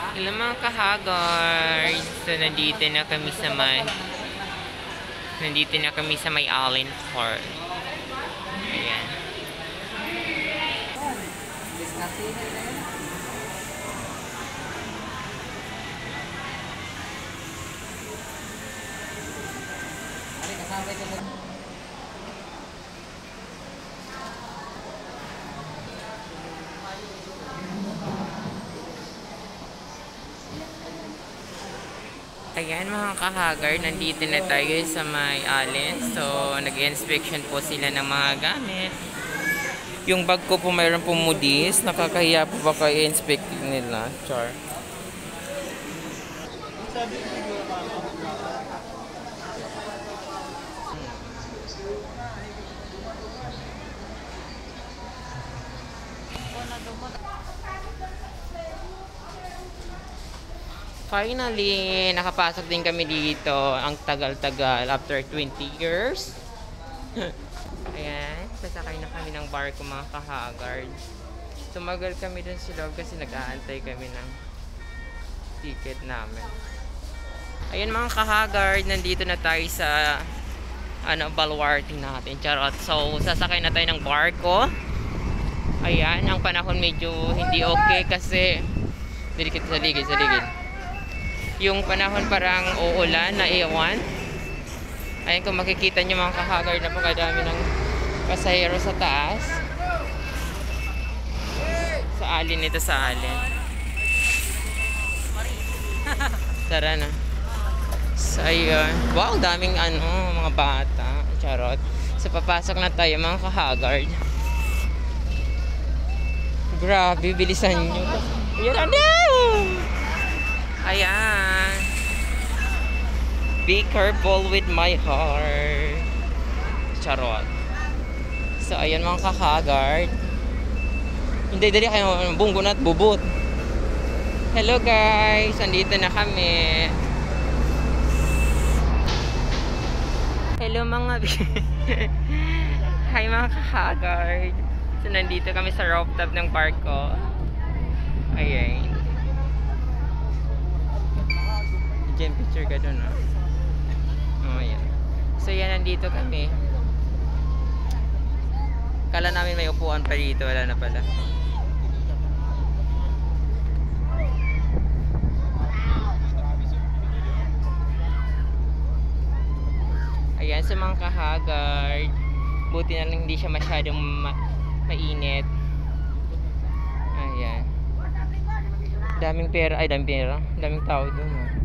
Hello mga kahagard. So nandito na kami sa may Allen Park. Ayan. Ayan mga kahagard, nandito na tayo sa may Allen. So, nag-inspection po sila ng mga gamit. Yung bag ko po mayroon po Moody's. Nakakahiya po ba kayo i-inspect nila? Char. Finally, nakapasok din kami dito. Ang tagal-tagal after 20 years. Ayan, sasakay na kami ng barko mga kahagard. Tumagal kami dun sa loob kasi nag-aantay kami ng ticket namin. Ayan mga kahagard, nandito na tayo sa baluarte natin. Charot. So, sasakay na tayo ng barko. Ayan, ang panahon medyo hindi okay kasi dilikit sa ligid. Yung panahon parang uulan na iwan. Ayan, kung makikita nyo mga kahagard, napakadami ng pasahero sa taas. Sa alin ito, sa alin. Tara na. So, ayun. Wow, daming mga bata. Charot. So, papasok na tayo mga kahagard. Grabe, bilisan nyo. Ayan na! Ayan. Be careful with my heart. Charot. So, ayan mga kahagard. Hindi, dali kayo bunggo at bubot. Hello guys, andito na kami. Hello mga Hi mga kahagard. So, nandito kami sa rooftop ng barko. Ayan. Diyan picture ka doon, oh, yan. So, yan, nandito kami. Kala namin may upuan pa dito, wala na pala. Ayan, sa mga kahagard. Buti na lang hindi siya masyadong mainit. Ayan. Daming pera, daming tao doon,